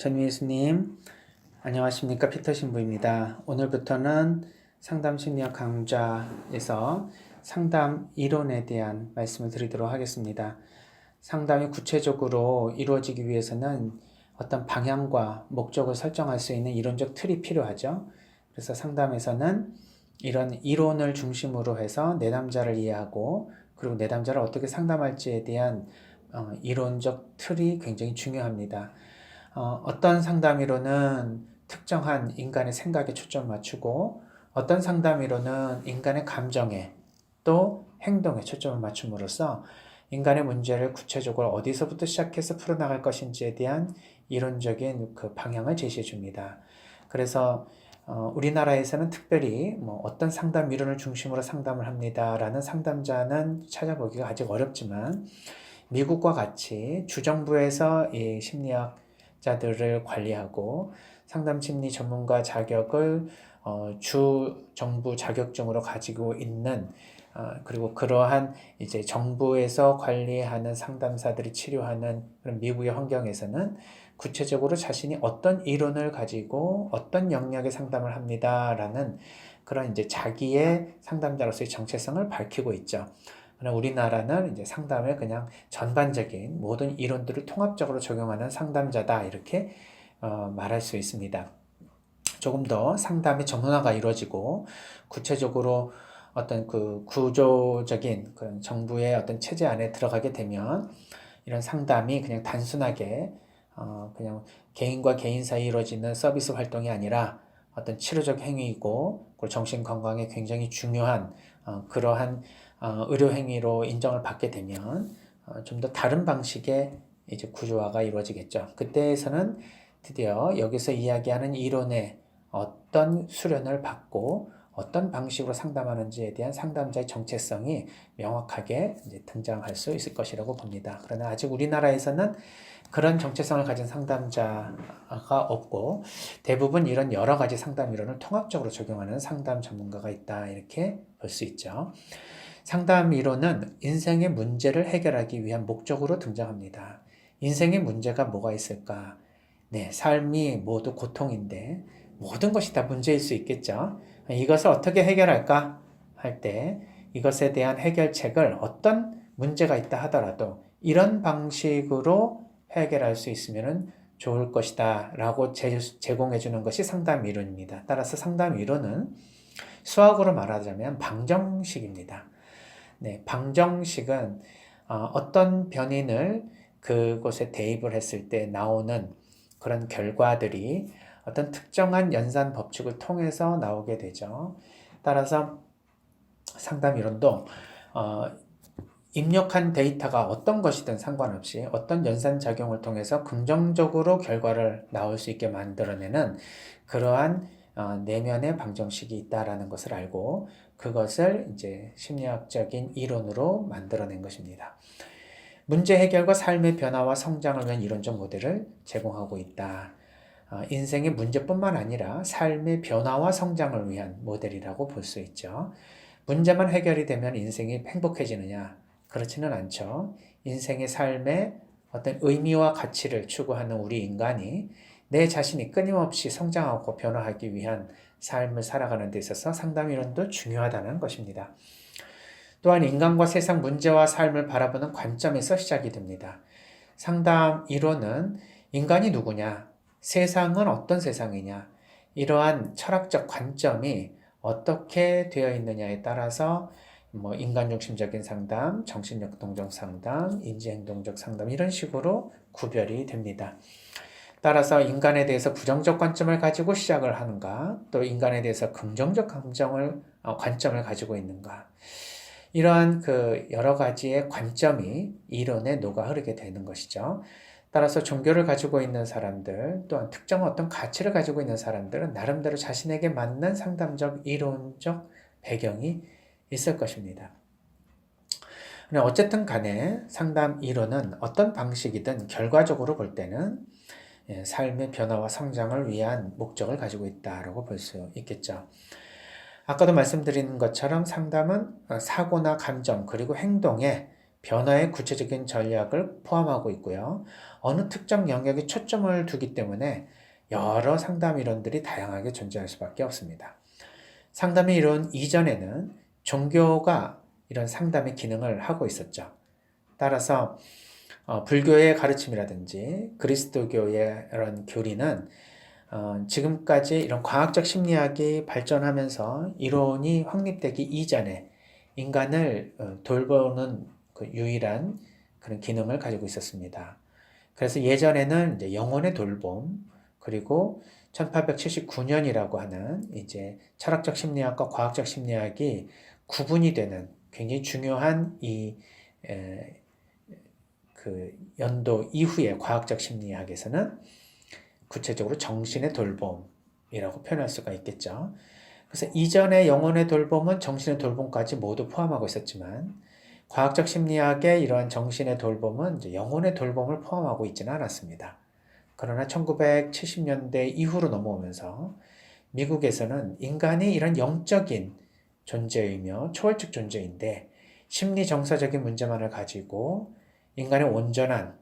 전미수님, 안녕하십니까? 피터 신부입니다. 오늘부터는 상담 심리학 강좌에서 상담 이론에 대한 말씀을 드리도록 하겠습니다. 상담이 구체적으로 이루어지기 위해서는 어떤 방향과 목적을 설정할 수 있는 이론적 틀이 필요하죠. 그래서 상담에서는 이런 이론을 중심으로 해서 내담자를 이해하고 그리고 내담자를 어떻게 상담할지에 대한 이론적 틀이 굉장히 중요합니다. 어떤 상담이론은 특정한 인간의 생각에 초점 맞추고 어떤 상담이론은 인간의 감정에 또 행동에 초점을 맞춤으로써 인간의 문제를 구체적으로 어디서부터 시작해서 풀어나갈 것인지에 대한 이론적인 그 방향을 제시해 줍니다. 그래서 우리나라에서는 특별히 어떤 상담 이론을 중심으로 상담을 합니다라는 상담자는 찾아보기가 아직 어렵지만 미국과 같이 주정부에서 이 심리학자들을 관리하고 상담 심리 전문가 자격을 주 정부 자격증으로 가지고 있는 그리고 그러한 이제 정부에서 관리하는 상담사들이 치료하는 그런 미국의 환경에서는 구체적으로 자신이 어떤 이론을 가지고 어떤 영역의 상담을 합니다라는 그런 이제 자기의 상담자로서의 정체성을 밝히고 있죠. 그러나 우리나라는 이제 상담을 그냥 전반적인 모든 이론들을 통합적으로 적용하는 상담자다 이렇게 말할 수 있습니다. 조금 더 상담의 전문화가 이루어지고 구체적으로 어떤 그 구조적인 그런 정부의 어떤 체제 안에 들어가게 되면 이런 상담이 그냥 단순하게 그냥 개인과 개인 사이 이루어지는 서비스 활동이 아니라 어떤 치료적 행위이고 그리고 정신 건강에 굉장히 중요한 그러한 의료 행위로 인정을 받게 되면 좀 더 다른 방식의 이제 구조화가 이루어지겠죠. 그때에서는 드디어 여기서 이야기하는 이론의 어떤 수련을 받고 어떤 방식으로 상담하는지에 대한 상담자의 정체성이 명확하게 이제 등장할 수 있을 것이라고 봅니다. 그러나 아직 우리나라에서는 그런 정체성을 가진 상담자가 없고 대부분 이런 여러 가지 상담 이론을 통합적으로 적용하는 상담 전문가가 있다 이렇게 볼 수 있죠. 상담 이론은 인생의 문제를 해결하기 위한 목적으로 등장합니다. 인생의 문제가 뭐가 있을까? 네, 삶이 모두 고통인데 모든 것이 다 문제일 수 있겠죠. 이것을 어떻게 해결할까 할 때 이것에 대한 해결책을 어떤 문제가 있다 하더라도 이런 방식으로 해결할 수 있으면 좋을 것이다 라고 제공해 주는 것이 상담 이론입니다. 따라서 상담 이론은 수학으로 말하자면 방정식입니다. 네, 방정식은 어떤 변인을 그곳에 대입을 했을 때 나오는 그런 결과들이 어떤 특정한 연산 법칙을 통해서 나오게 되죠. 따라서 상담 이론도 입력한 데이터가 어떤 것이든 상관없이 어떤 연산작용을 통해서 긍정적으로 결과를 나올 수 있게 만들어내는 그러한 내면의 방정식이 있다라는 것을 알고 그것을 이제 심리학적인 이론으로 만들어낸 것입니다. 문제 해결과 삶의 변화와 성장을 위한 이론적 모델을 제공하고 있다. 인생의 문제뿐만 아니라 삶의 변화와 성장을 위한 모델이라고 볼 수 있죠. 문제만 해결이 되면 인생이 행복해지느냐? 그렇지는 않죠. 인생의 삶에 어떤 의미와 가치를 추구하는 우리 인간이 내 자신이 끊임없이 성장하고 변화하기 위한 삶을 살아가는 데 있어서 상담 이론도 중요하다는 것입니다. 또한 인간과 세상 문제와 삶을 바라보는 관점에서 시작이 됩니다. 상담 이론은 인간이 누구냐, 세상은 어떤 세상이냐, 이러한 철학적 관점이 어떻게 되어 있느냐에 따라서 인간중심적인 상담, 정신역동적 상담, 인지행동적 상담 이런 식으로 구별이 됩니다. 따라서 인간에 대해서 부정적 관점을 가지고 시작을 하는가, 또 인간에 대해서 긍정적 관점을 가지고 있는가, 이러한 그 여러 가지의 관점이 이론에 녹아 흐르게 되는 것이죠. 따라서 종교를 가지고 있는 사람들, 또한 특정 어떤 가치를 가지고 있는 사람들은 나름대로 자신에게 맞는 상담적, 이론적 배경이 있을 것입니다. 어쨌든 간에 상담 이론은 어떤 방식이든 결과적으로 볼 때는 삶의 변화와 성장을 위한 목적을 가지고 있다고 볼 수 있겠죠. 아까도 말씀드린 것처럼 상담은 사고나 감정 그리고 행동에 변화의 구체적인 전략을 포함하고 있고요. 어느 특정 영역에 초점을 두기 때문에 여러 상담 이론들이 다양하게 존재할 수밖에 없습니다. 상담의 이론 이전에는 종교가 이런 상담의 기능을 하고 있었죠. 따라서 불교의 가르침이라든지 그리스도교의 이런 교리는 지금까지 이런 과학적 심리학이 발전하면서 이론이 확립되기 이전에 인간을 돌보는 그 유일한 그런 기능을 가지고 있었습니다. 그래서 예전에는 이제 영혼의 돌봄, 그리고 1879년이라고 하는 이제 철학적 심리학과 과학적 심리학이 구분이 되는 굉장히 중요한 그 연도 이후의 과학적 심리학에서는 구체적으로 정신의 돌봄이라고 표현할 수가 있겠죠. 그래서 이전의 영혼의 돌봄은 정신의 돌봄까지 모두 포함하고 있었지만 과학적 심리학의 이러한 정신의 돌봄은 이제 영혼의 돌봄을 포함하고 있지는 않았습니다. 그러나 1970년대 이후로 넘어오면서 미국에서는 인간이 이런 영적인 존재이며 초월적 존재인데 심리 정서적인 문제만을 가지고 인간의 온전한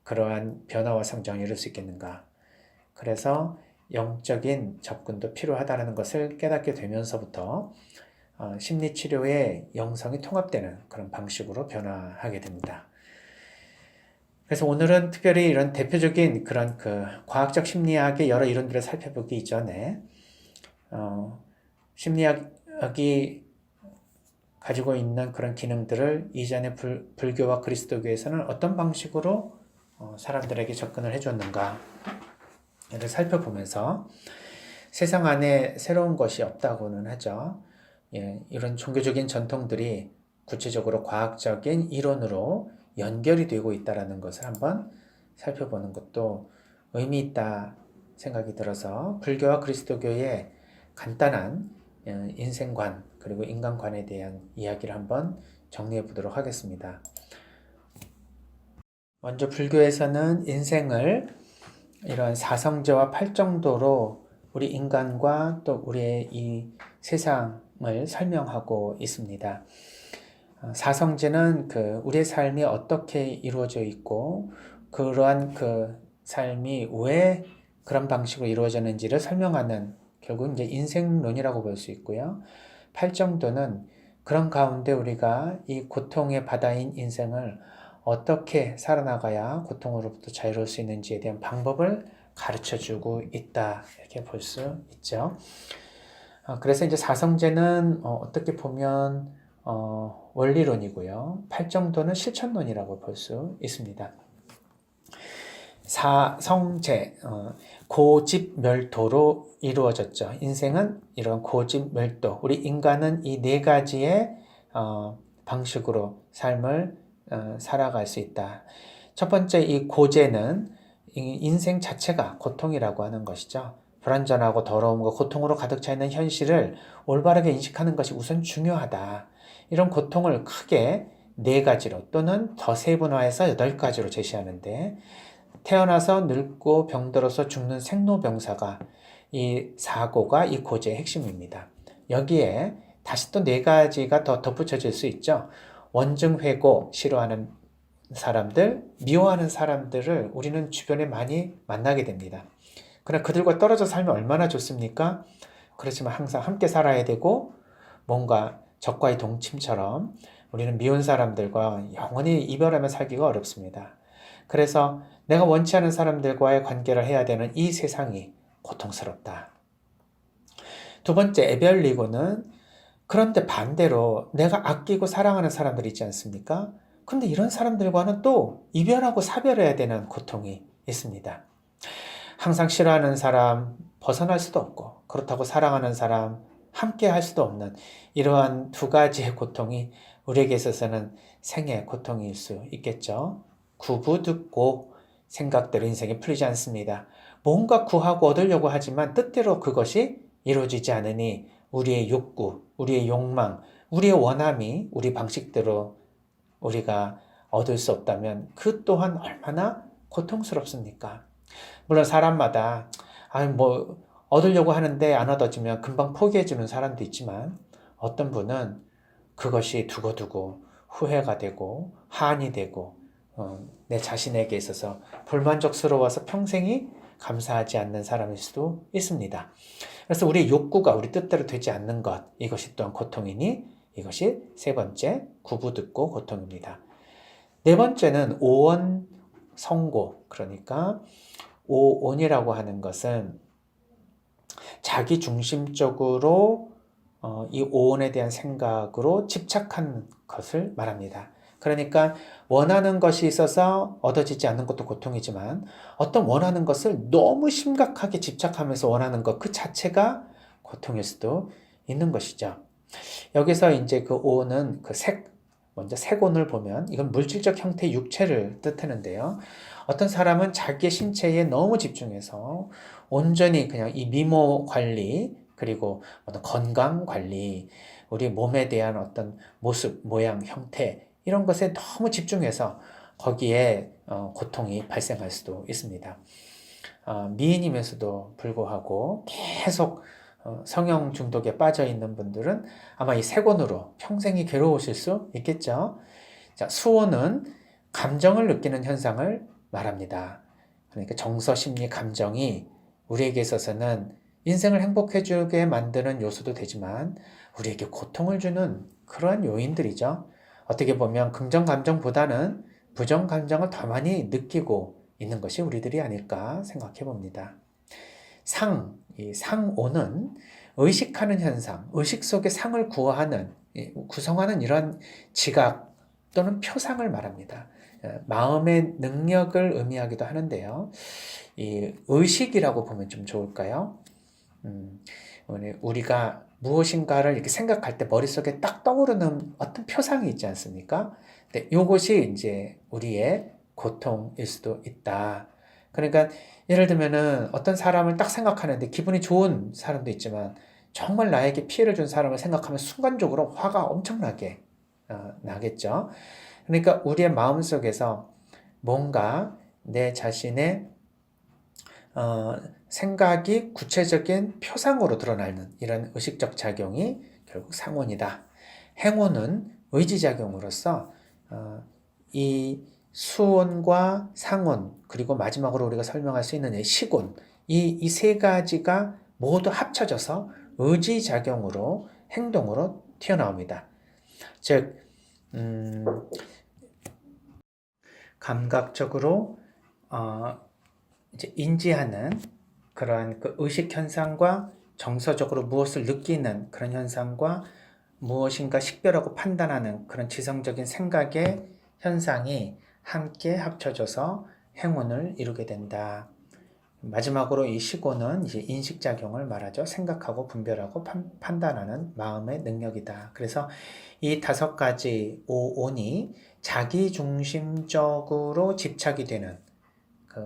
그러한 변화와 성장을 이룰 수 있겠는가. 그래서 영적인 접근도 필요하다는 것을 깨닫게 되면서부터 심리치료의 영성이 통합되는 그런 방식으로 변화하게 됩니다. 그래서 오늘은 특별히 이런 대표적인 그런 그 과학적 심리학의 여러 이론들을 살펴보기 이전에 심리학이 가지고 있는 그런 기능들을 이전에 불교와 그리스도교에서는 어떤 방식으로 사람들에게 접근을 해줬는가를 살펴보면서 세상 안에 새로운 것이 없다고는 하죠. 예, 이런 종교적인 전통들이 구체적으로 과학적인 이론으로 연결이 되고 있다는 것을 한번 살펴보는 것도 의미 있다 생각이 들어서 불교와 그리스도교의 간단한 인생관 그리고 인간관에 대한 이야기를 한번 정리해 보도록 하겠습니다. 먼저 불교에서는 인생을 이런 사성제와 팔정도로 우리 인간과 또 우리의 이 세상을 설명하고 있습니다. 사성제는 그 우리의 삶이 어떻게 이루어져 있고 그러한 그 삶이 왜 그런 방식으로 이루어졌는지를 설명하는 결국 이제 인생론이라고 볼 수 있고요. 팔정도는 그런 가운데 우리가 이 고통의 바다인 인생을 어떻게 살아나가야 고통으로부터 자유로울 수 있는지에 대한 방법을 가르쳐주고 있다 이렇게 볼 수 있죠. 그래서 이제 사성제는 어떻게 보면 원리론이고요. 팔정도는 실천론이라고 볼 수 있습니다. 사성제, 고집멸도로 이루어졌죠. 인생은 이런 고집멸도, 우리 인간은 이 네 가지의 방식으로 삶을 살아갈 수 있다. 첫 번째 이 고제는 인생 자체가 고통이라고 하는 것이죠. 불완전하고 더러움과 고통으로 가득 차 있는 현실을 올바르게 인식하는 것이 우선 중요하다. 이런 고통을 크게 네 가지로 또는 더 세분화해서 8가지로 제시하는데 태어나서 늙고 병들어서 죽는 생로병사가 이 사고가 이 고제의 핵심입니다. 여기에 다시 또 4가지가 더 덧붙여질 수 있죠. 원증회고 싫어하는 사람들, 미워하는 사람들을 우리는 주변에 많이 만나게 됩니다. 그러나 그들과 떨어져 살면 얼마나 좋습니까? 그렇지만 항상 함께 살아야 되고 뭔가 적과의 동침처럼 우리는 미운 사람들과 영원히 이별하며 살기가 어렵습니다. 그래서 내가 원치 않은 사람들과의 관계를 해야 되는 이 세상이 고통스럽다. 두 번째, 에별리고는 그런데 반대로 내가 아끼고 사랑하는 사람들이 있지 않습니까? 근데 이런 사람들과는 또 이별하고 사별해야 되는 고통이 있습니다. 항상 싫어하는 사람 벗어날 수도 없고 그렇다고 사랑하는 사람 함께 할 수도 없는 이러한 2가지의 고통이 우리에게 있어서는 생의 고통일 수 있겠죠. 구부듣고 생각대로 인생이 풀리지 않습니다. 뭔가 구하고 얻으려고 하지만 뜻대로 그것이 이루어지지 않으니 우리의 욕구, 우리의 욕망, 우리의 원함이 우리 방식대로 우리가 얻을 수 없다면 그 또한 얼마나 고통스럽습니까? 물론 사람마다 얻으려고 하는데 안 얻어지면 금방 포기해주는 사람도 있지만 어떤 분은 그것이 두고두고 후회가 되고 한이 되고 내 자신에게 있어서 불만족스러워서 평생이 감사하지 않는 사람일 수도 있습니다. 그래서 우리의 욕구가 우리 뜻대로 되지 않는 것, 이것이 또한 고통이니 이것이 세 번째 구부듣고 고통입니다. 네 번째는 오원 성고, 그러니까 오온이라고 하는 것은 자기 중심적으로 이 오온에 대한 생각으로 집착한 것을 말합니다. 그러니까 원하는 것이 있어서 얻어지지 않는 것도 고통이지만 어떤 원하는 것을 너무 심각하게 집착하면서 원하는 것 그 자체가 고통일 수도 있는 것이죠. 여기서 이제 그 오는 그 먼저 색온을 보면 이건 물질적 형태의 육체를 뜻하는데요. 어떤 사람은 자기의 신체에 너무 집중해서 온전히 그냥 이 미모 관리, 그리고 어떤 건강 관리, 우리 몸에 대한 어떤 모습, 모양, 형태, 이런 것에 너무 집중해서 거기에 고통이 발생할 수도 있습니다. 미인이면서도 불구하고 계속 성형 중독에 빠져 있는 분들은 아마 이 색온으로 평생이 괴로우실 수 있겠죠. 자, 수온은 감정을 느끼는 현상을 말합니다. 그러니까 정서, 심리, 감정이 우리에게 있어서는 인생을 행복해지게 만드는 요소도 되지만 우리에게 고통을 주는 그러한 요인들이죠. 어떻게 보면 긍정 감정보다는 부정 감정을 더 많이 느끼고 있는 것이 우리들이 아닐까 생각해 봅니다. 이 상오는 의식하는 현상, 의식 속에 상을 구성하는 이런 지각 또는 표상을 말합니다. 마음의 능력을 의미하기도 하는데요. 이 의식이라고 보면 좀 좋을까요? 우리가 무엇인가를 이렇게 생각할 때 머릿속에 딱 떠오르는 어떤 표상이 있지 않습니까? 근데 이것이 이제 우리의 고통일 수도 있다. 그러니까 예를 들면은 어떤 사람을 딱 생각하는데 기분이 좋은 사람도 있지만 정말 나에게 피해를 준 사람을 생각하면 순간적으로 화가 엄청나게 나겠죠. 그러니까 우리의 마음속에서 뭔가 내 자신의 생각이 구체적인 표상으로 드러나는 이런 의식적 작용이 결국 상온이다. 행온은 의지작용으로서 이 수온과 상온, 그리고 마지막으로 우리가 설명할 수 있는 시곤, 이 세 가지가 모두 합쳐져서 의지작용으로 행동으로 튀어나옵니다. 즉, 감각적으로 이제 인지하는 그러한 그 의식 현상과 정서적으로 무엇을 느끼는 그런 현상과 무엇인가 식별하고 판단하는 그런 지성적인 생각의 현상이 함께 합쳐져서 행운을 이루게 된다. 마지막으로 이 시고는 이제 인식작용을 말하죠. 생각하고 분별하고 판단하는 마음의 능력이다. 그래서 이 5가지 오온이 자기중심적으로 집착이 되는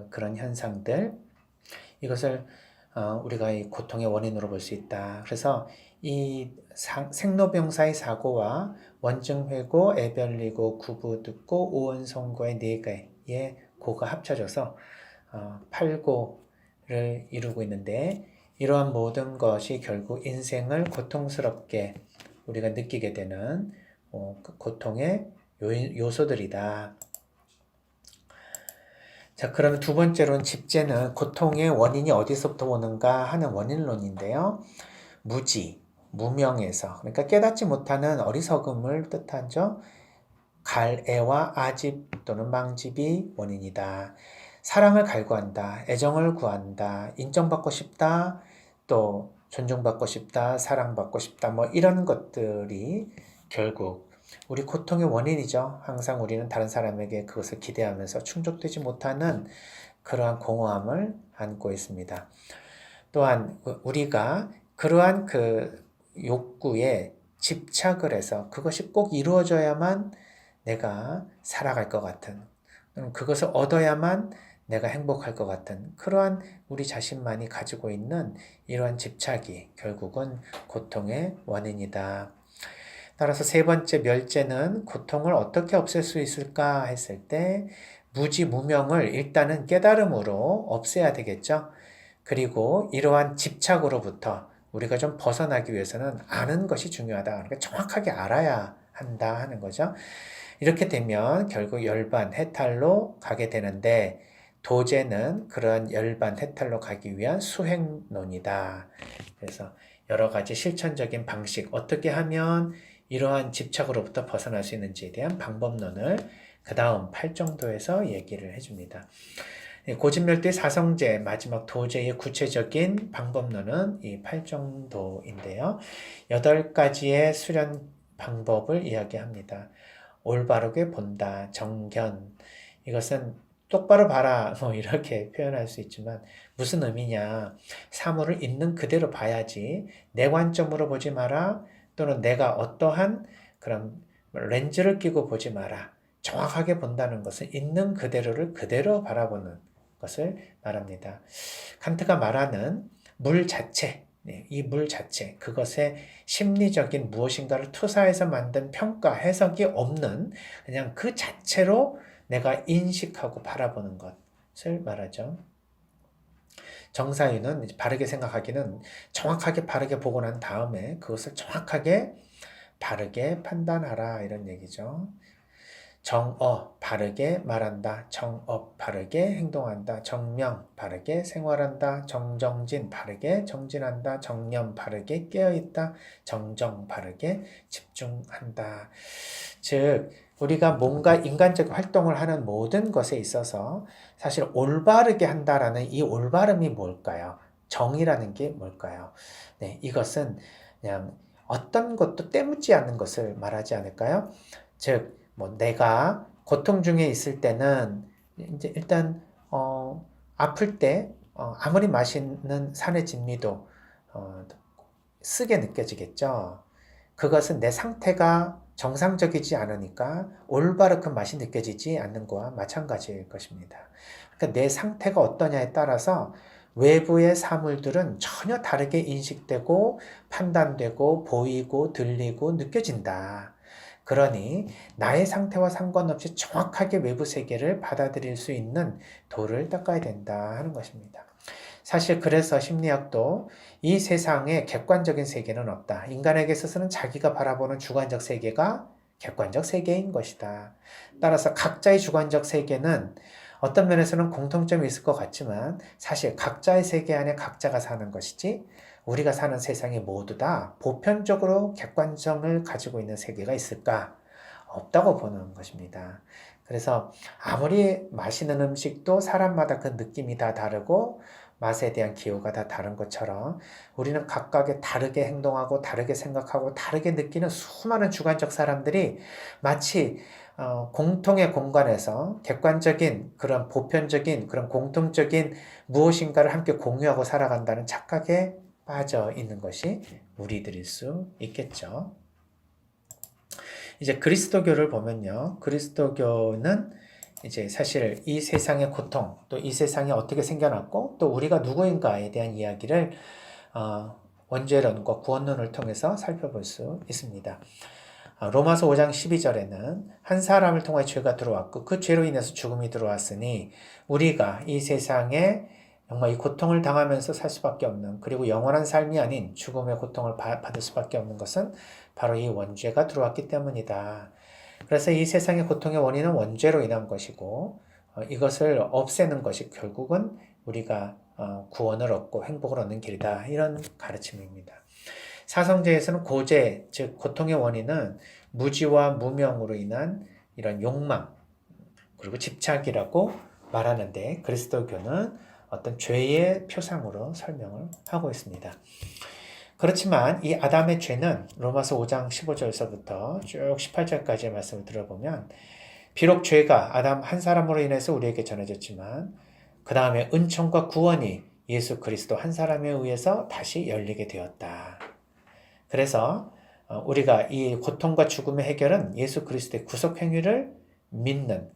그런 현상들, 이것을 우리가 이 고통의 원인으로 볼 수 있다. 그래서 이 생로병사의 사고와 원증회고, 애별리고, 구부듣고, 오온성고의 4개의 고가 합쳐져서 8고를 이루고 있는데, 이러한 모든 것이 결국 인생을 고통스럽게 우리가 느끼게 되는 고통의 요소들이다. 자, 그러면 두 번째로는 집제는 고통의 원인이 어디서부터 오는가 하는 원인론인데요. 무지, 무명에서, 그러니까 깨닫지 못하는 어리석음을 뜻하죠. 갈애와 아집 또는 망집이 원인이다. 사랑을 갈구한다, 애정을 구한다, 인정받고 싶다, 또 존중받고 싶다, 사랑받고 싶다, 뭐 이런 것들이 결국 우리 고통의 원인이죠. 항상 우리는 다른 사람에게 그것을 기대하면서 충족되지 못하는 그러한 공허함을 안고 있습니다. 또한 우리가 그러한 그 욕구에 집착을 해서 그것이 꼭 이루어져야만 내가 살아갈 것 같은, 그것을 얻어야만 내가 행복할 것 같은 그러한 우리 자신만이 가지고 있는 이러한 집착이 결국은 고통의 원인이다. 따라서 세 번째 멸제는 고통을 어떻게 없앨 수 있을까 했을 때 무지무명을 일단은 깨달음으로 없애야 되겠죠. 그리고 이러한 집착으로부터 우리가 좀 벗어나기 위해서는 아는 것이 중요하다. 그러니까 정확하게 알아야 한다 하는 거죠. 이렇게 되면 결국 열반, 해탈로 가게 되는데 도제는 그런 열반, 해탈로 가기 위한 수행론이다. 그래서 여러 가지 실천적인 방식, 어떻게 하면 이러한 집착으로부터 벗어날 수 있는지에 대한 방법론을 그 다음 8정도에서 얘기를 해줍니다. 고진멸도의 사성제, 마지막 도제의 구체적인 방법론은 이 8정도인데요. 8가지의 수련 방법을 이야기합니다. 올바르게 본다, 정견. 이것은 똑바로 봐라, 뭐 이렇게 표현할 수 있지만 무슨 의미냐. 사물을 있는 그대로 봐야지 내 관점으로 보지 마라. 또는 내가 어떠한 그런 렌즈를 끼고 보지 마라. 정확하게 본다는 것은 있는 그대로를 그대로 바라보는 것을 말합니다. 칸트가 말하는 물 자체, 이 물 자체, 그것의 심리적인 무엇인가를 투사해서 만든 평가, 해석이 없는 그냥 그 자체로 내가 인식하고 바라보는 것을 말하죠. 정사유는 바르게 생각하기는 정확하게 바르게 보고 난 다음에 그것을 정확하게 바르게 판단하라 이런 얘기죠. 정어, 바르게 말한다. 정업, 바르게 행동한다. 정명, 바르게 생활한다. 정정진, 바르게 정진한다. 정념, 바르게 깨어있다. 정정, 바르게 집중한다. 즉 우리가 뭔가 인간적 활동을 하는 모든 것에 있어서 사실 올바르게 한다라는 이 올바름이 뭘까요? 정이라는 게 뭘까요? 네, 이것은 그냥 어떤 것도 때묻지 않는 것을 말하지 않을까요? 즉 뭐 내가 고통 중에 있을 때는 이제 일단 아플 때 아무리 맛있는 산의 진미도 쓰게 느껴지겠죠. 그것은 내 상태가 정상적이지 않으니까 올바르 그 맛이 느껴지지 않는 거와 마찬가지일 것입니다. 그러니까 내 상태가 어떠냐에 따라서 외부의 사물들은 전혀 다르게 인식되고 판단되고 보이고 들리고 느껴진다. 그러니 나의 상태와 상관없이 정확하게 외부 세계를 받아들일 수 있는 도를 닦아야 된다 하는 것입니다. 사실 그래서 심리학도 이 세상에 객관적인 세계는 없다. 인간에게 있어서는 자기가 바라보는 주관적 세계가 객관적 세계인 것이다. 따라서 각자의 주관적 세계는 어떤 면에서는 공통점이 있을 것 같지만 사실 각자의 세계 안에 각자가 사는 것이지 우리가 사는 세상이 모두 다 보편적으로 객관성을 가지고 있는 세계가 있을까? 없다고 보는 것입니다. 그래서 아무리 맛있는 음식도 사람마다 그 느낌이 다 다르고 맛에 대한 기호가 다 다른 것처럼 우리는 각각의 다르게 행동하고 다르게 생각하고 다르게 느끼는 수많은 주관적 사람들이 마치 공통의 공간에서 객관적인 그런 보편적인 그런 공통적인 무엇인가를 함께 공유하고 살아간다는 착각에 빠져 있는 것이 우리들일 수 있겠죠. 이제 그리스도교를 보면요. 그리스도교는 이제 사실 이 세상의 고통, 또 이 세상이 어떻게 생겨났고, 또 우리가 누구인가에 대한 이야기를 원죄론과 구원론을 통해서 살펴볼 수 있습니다. 로마서 5장 12절에는 한 사람을 통해 죄가 들어왔고 그 죄로 인해서 죽음이 들어왔으니 우리가 이 세상에 정말 이 고통을 당하면서 살 수밖에 없는, 그리고 영원한 삶이 아닌 죽음의 고통을 받을 수밖에 없는 것은 바로 이 원죄가 들어왔기 때문이다. 그래서 이 세상의 고통의 원인은 원죄로 인한 것이고 이것을 없애는 것이 결국은 우리가 구원을 얻고 행복을 얻는 길이다. 이런 가르침입니다. 사성제에서는 고제, 즉 고통의 원인은 무지와 무명으로 인한 이런 욕망 그리고 집착이라고 말하는데 그리스도교는 어떤 죄의 표상으로 설명을 하고 있습니다. 그렇지만 이 아담의 죄는 로마서 5장 15절에서부터 쭉 18절까지의 말씀을 들어보면 비록 죄가 아담 한 사람으로 인해서 우리에게 전해졌지만 그 다음에 은총과 구원이 예수 그리스도 한 사람에 의해서 다시 열리게 되었다. 그래서 우리가 이 고통과 죽음의 해결은 예수 그리스도의 구속 행위를 믿는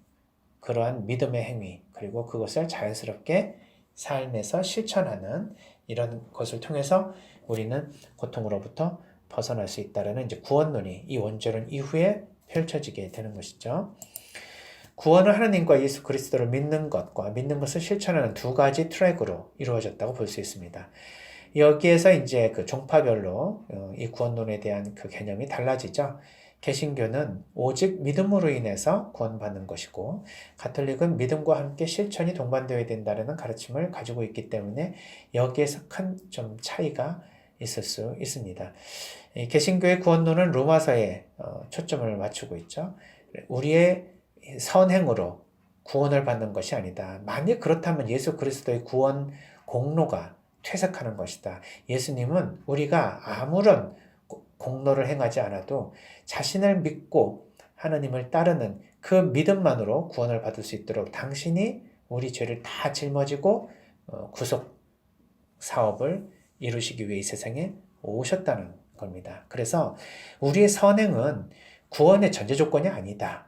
그러한 믿음의 행위, 그리고 그것을 자연스럽게 삶에서 실천하는 이런 것을 통해서 우리는 고통으로부터 벗어날 수 있다는 이제 구원론이 이 원죄론 이후에 펼쳐지게 되는 것이죠. 구원은 하나님과 예수 그리스도를 믿는 것과 믿는 것을 실천하는 두 가지 트랙으로 이루어졌다고 볼 수 있습니다. 여기에서 이제 그 종파별로 이 구원론에 대한 그 개념이 달라지죠. 개신교는 오직 믿음으로 인해서 구원받는 것이고, 가톨릭은 믿음과 함께 실천이 동반되어야 된다는 가르침을 가지고 있기 때문에 여기에서 큰 좀 차이가 있을 수 있습니다. 개신교의 구원론은 로마서에 초점을 맞추고 있죠. 우리의 선행으로 구원을 받는 것이 아니다. 만약 그렇다면 예수 그리스도의 구원 공로가 퇴색하는 것이다. 예수님은 우리가 아무런 공로를 행하지 않아도 자신을 믿고 하나님을 따르는 그 믿음만으로 구원을 받을 수 있도록 당신이 우리 죄를 다 짊어지고 구속 사업을 이루시기 위해 이 세상에 오셨다는 겁니다. 그래서 우리의 선행은 구원의 전제 조건이 아니다.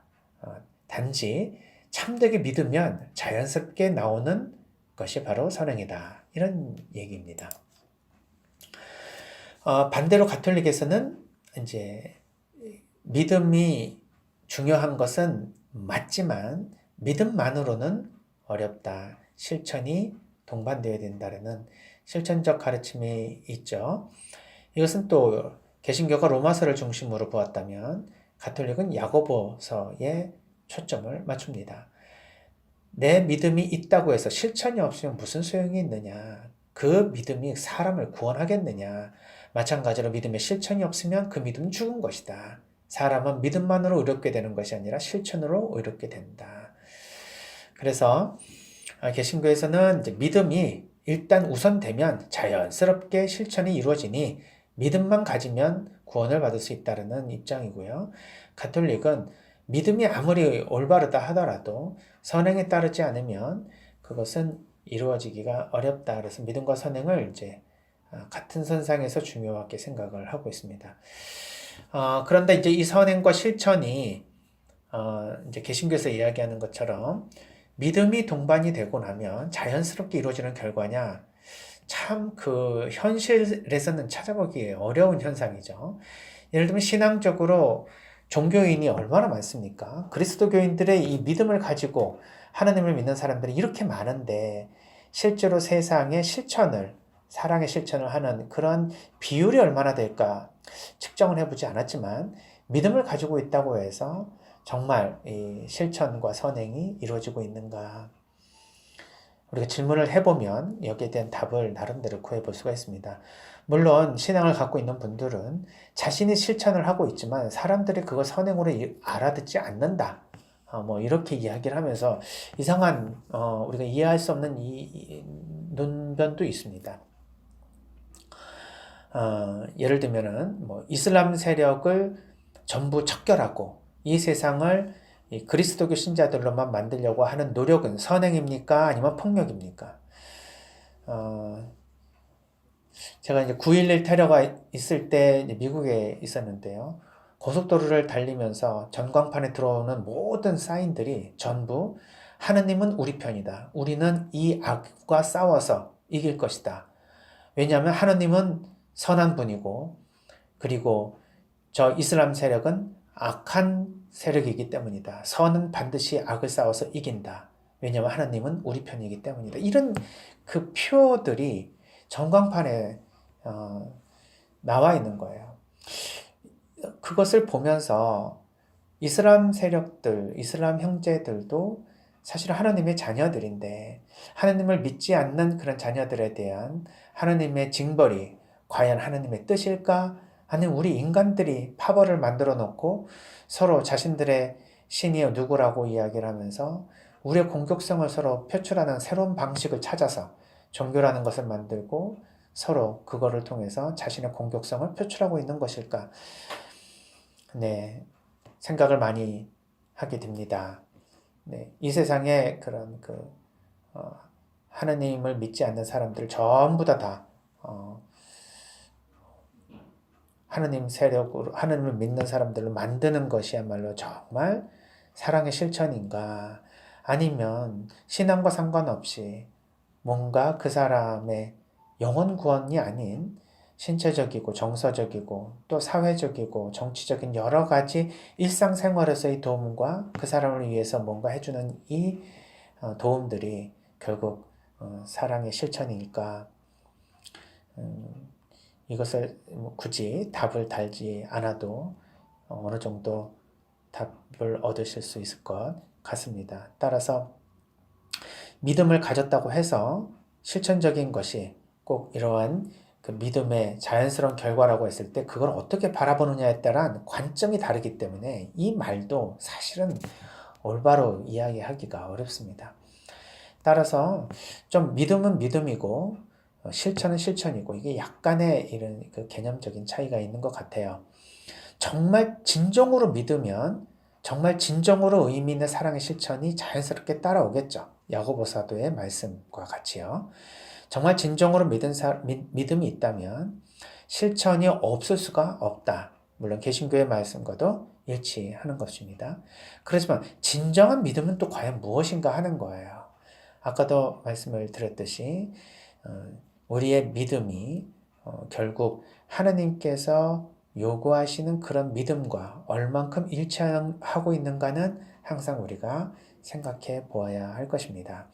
단지 참되게 믿으면 자연스럽게 나오는 것이 바로 선행이다. 이런 얘기입니다. 반대로 가톨릭에서는 이제 믿음이 중요한 것은 맞지만 믿음만으로는 어렵다. 실천이 동반되어야 된다는 실천적 가르침이 있죠. 이것은 또 개신교가 로마서를 중심으로 보았다면 가톨릭은 야고보서에 초점을 맞춥니다. 내 믿음이 있다고 해서 실천이 없으면 무슨 소용이 있느냐? 그 믿음이 사람을 구원하겠느냐? 마찬가지로 믿음에 실천이 없으면 그 믿음은 죽은 것이다. 사람은 믿음만으로 의롭게 되는 것이 아니라 실천으로 의롭게 된다. 그래서 개신교에서는 이제 믿음이 일단 우선되면 자연스럽게 실천이 이루어지니 믿음만 가지면 구원을 받을 수 있다는 입장이고요. 가톨릭은 믿음이 아무리 올바르다 하더라도 선행에 따르지 않으면 그것은 이루어지기가 어렵다. 그래서 믿음과 선행을 이제 같은 선상에서 중요하게 생각을 하고 있습니다. 그런데 이제 이 선행과 실천이 이제 개신교에서 이야기하는 것처럼 믿음이 동반이 되고 나면 자연스럽게 이루어지는 결과냐? 참 그 현실에서는 찾아보기 어려운 현상이죠. 예를 들면 신앙적으로 종교인이 얼마나 많습니까? 그리스도교인들의 이 믿음을 가지고 하나님을 믿는 사람들이 이렇게 많은데 실제로 세상의 실천을, 사랑의 실천을 하는 그런 비율이 얼마나 될까 측정을 해보지 않았지만 믿음을 가지고 있다고 해서 정말 이 실천과 선행이 이루어지고 있는가? 우리가 질문을 해보면 여기에 대한 답을 나름대로 구해볼 수가 있습니다. 물론 신앙을 갖고 있는 분들은 자신이 실천을 하고 있지만 사람들이 그걸 선행으로 알아듣지 않는다. 뭐 이렇게 이야기를 하면서 이상한 우리가 이해할 수 없는 이 논변도 있습니다. 예를 들면은 뭐 이슬람 세력을 전부 척결하고 이 세상을 이 그리스도교 신자들로만 만들려고 하는 노력은 선행입니까? 아니면 폭력입니까? 제가 이제 9.11 테러가 있을 때 미국에 있었는데요. 고속도로를 달리면서 전광판에 들어오는 모든 사인들이 전부 하느님은 우리 편이다. 우리는 이 악과 싸워서 이길 것이다. 왜냐하면 하느님은 선한 분이고 그리고 저 이슬람 세력은 악한 세력이기 때문이다. 선은 반드시 악을 싸워서 이긴다. 왜냐하면 하나님은 우리 편이기 때문이다. 이런 그 표들이 전광판에 나와 있는 거예요. 그것을 보면서 이슬람 세력들, 이슬람 형제들도 사실 하나님의 자녀들인데 하나님을 믿지 않는 그런 자녀들에 대한 하나님의 징벌이 과연 하나님의 뜻일까? 아니면 우리 인간들이 파벌을 만들어 놓고 서로 자신들의 신이 누구라고 이야기를 하면서 우리의 공격성을 서로 표출하는 새로운 방식을 찾아서 종교라는 것을 만들고 서로 그거를 통해서 자신의 공격성을 표출하고 있는 것일까? 네, 생각을 많이 하게 됩니다. 네, 이 세상에 그런 하나님을 믿지 않는 사람들 전부 다 하나님 세력으로 하나님을 믿는 사람들로 만드는 것이야말로 정말 사랑의 실천인가? 아니면 신앙과 상관없이 뭔가 그 사람의 영혼 구원이 아닌 신체적이고 정서적이고 또 사회적이고 정치적인 여러 가지 일상생활에서의 도움과 그 사람을 위해서 뭔가 해주는 이 도움들이 결국 사랑의 실천일까? 이것을 굳이 답을 달지 않아도 어느 정도 답을 얻으실 수 있을 것 같습니다. 따라서 믿음을 가졌다고 해서 실천적인 것이 꼭 이러한 그 믿음의 자연스러운 결과라고 했을 때 그걸 어떻게 바라보느냐에 따른 관점이 다르기 때문에 이 말도 사실은 올바로 이야기하기가 어렵습니다. 따라서 좀 믿음은 믿음이고 실천은 실천이고 이게 약간의 이런 그 개념적인 차이가 있는 것 같아요. 정말 진정으로 믿으면 정말 진정으로 의미 있는 사랑의 실천이 자연스럽게 따라오겠죠. 야고보 사도의 말씀과 같이요. 정말 진정으로 믿음이 있다면 실천이 없을 수가 없다. 물론 개신교의 말씀과도 일치하는 것입니다. 그렇지만 진정한 믿음은 또 과연 무엇인가 하는 거예요. 아까도 말씀을 드렸듯이 우리의 믿음이 결국 하나님께서 요구하시는 그런 믿음과 얼만큼 일치하고 있는가는 항상 우리가 생각해 보아야 할 것입니다.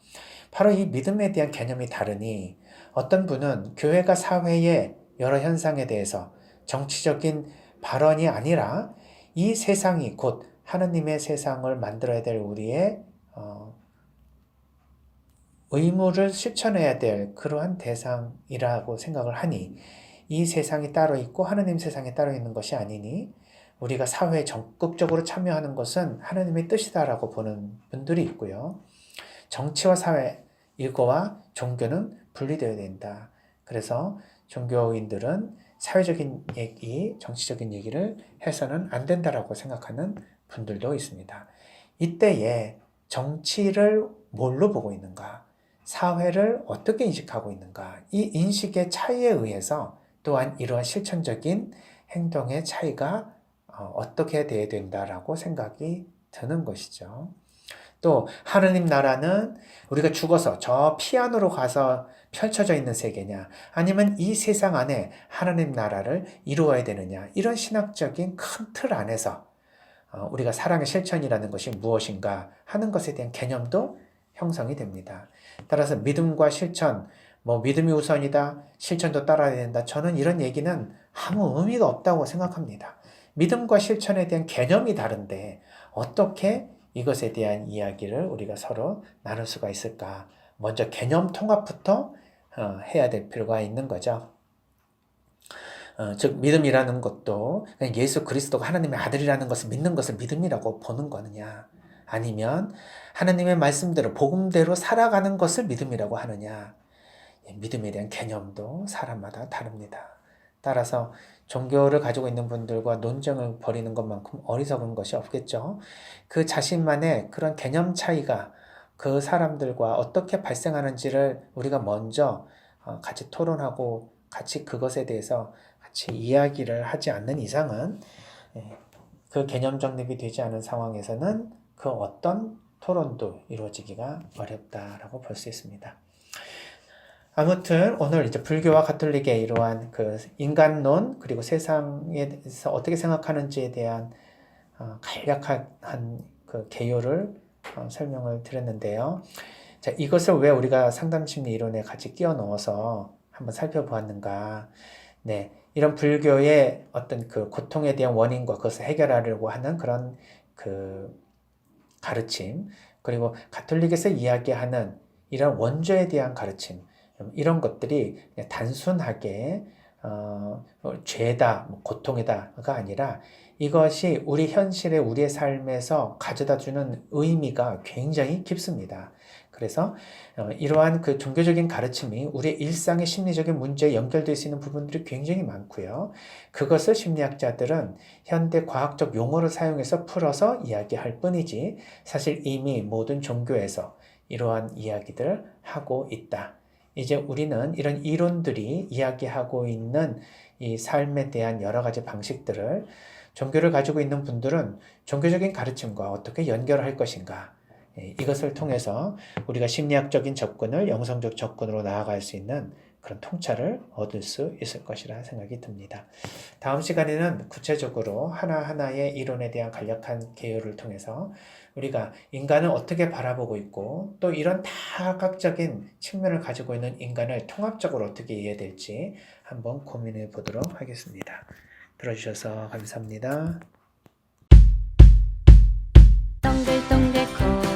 바로 이 믿음에 대한 개념이 다르니 어떤 분은 교회가 사회의 여러 현상에 대해서 정치적인 발언이 아니라 이 세상이 곧 하느님의 세상을 만들어야 될 우리의 의무를 실천해야 될 그러한 대상이라고 생각을 하니 이 세상이 따로 있고 하느님 세상이 따로 있는 것이 아니니 우리가 사회에 적극적으로 참여하는 것은 하느님의 뜻이다라고 보는 분들이 있고요. 정치와 사회, 이거와 종교는 분리되어야 된다. 그래서 종교인들은 사회적인 얘기, 정치적인 얘기를 해서는 안 된다라고 생각하는 분들도 있습니다. 이때에 정치를 뭘로 보고 있는가? 사회를 어떻게 인식하고 있는가? 이 인식의 차이에 의해서 또한 이러한 실천적인 행동의 차이가 어떻게 돼야 된다라고 생각이 드는 것이죠. 또 하느님 나라는 우리가 죽어서 저 피안으로 가서 펼쳐져 있는 세계냐 아니면 이 세상 안에 하느님 나라를 이루어야 되느냐 이런 신학적인 큰 틀 안에서 우리가 사랑의 실천이라는 것이 무엇인가 하는 것에 대한 개념도 형성이 됩니다. 따라서 믿음과 실천, 믿음이 우선이다, 실천도 따라야 된다. 저는 이런 얘기는 아무 의미가 없다고 생각합니다. 믿음과 실천에 대한 개념이 다른데 어떻게 이것에 대한 이야기를 우리가 서로 나눌 수가 있을까? 먼저 개념 통합부터 해야 될 필요가 있는 거죠. 즉 믿음이라는 것도 그냥 예수 그리스도가 하나님의 아들이라는 것을 믿는 것을 믿음이라고 보는 거느냐? 아니면 하나님의 말씀대로 복음대로 살아가는 것을 믿음이라고 하느냐? 믿음에 대한 개념도 사람마다 다릅니다. 따라서 종교를 가지고 있는 분들과 논쟁을 벌이는 것만큼 어리석은 것이 없겠죠. 그 자신만의 그런 개념 차이가 그 사람들과 어떻게 발생하는지를 우리가 먼저 같이 토론하고 같이 그것에 대해서 같이 이야기를 하지 않는 이상은 그 개념 정립이 되지 않은 상황에서는 그 어떤 토론도 이루어지기가 어렵다라고 볼 수 있습니다. 아무튼 오늘 이제 불교와 가톨릭의 이러한 그 인간론 그리고 세상에 대해서 어떻게 생각하는지에 대한 간략한 그 개요를 설명을 드렸는데요. 자, 이것을 왜 우리가 상담심리 이론에 같이 끼워 넣어서 한번 살펴보았는가? 네, 이런 불교의 어떤 그 고통에 대한 원인과 그것을 해결하려고 하는 그런 그 가르침, 그리고 가톨릭에서 이야기하는 이런 원죄에 대한 가르침, 이런 것들이 단순하게 죄다, 고통이다가 아니라 이것이 우리 현실에 우리의 삶에서 가져다주는 의미가 굉장히 깊습니다. 그래서 이러한 그 종교적인 가르침이 우리의 일상의 심리적인 문제에 연결될 수 있는 부분들이 굉장히 많고요. 그것을 심리학자들은 현대 과학적 용어를 사용해서 풀어서 이야기할 뿐이지 사실 이미 모든 종교에서 이러한 이야기들을 하고 있다. 이제 우리는 이런 이론들이 이야기하고 있는 이 삶에 대한 여러 가지 방식들을 종교를 가지고 있는 분들은 종교적인 가르침과 어떻게 연결할 것인가, 이것을 통해서 우리가 심리학적인 접근을 영성적 접근으로 나아갈 수 있는 그런 통찰을 얻을 수 있을 것이라 생각이 듭니다. 다음 시간에는 구체적으로 하나하나의 이론에 대한 간략한 개요를 통해서 우리가 인간을 어떻게 바라보고 있고 또 이런 다각적인 측면을 가지고 있는 인간을 통합적으로 어떻게 이해해야 될지 한번 고민해 보도록 하겠습니다. 들어주셔서 감사합니다. 동글동글 코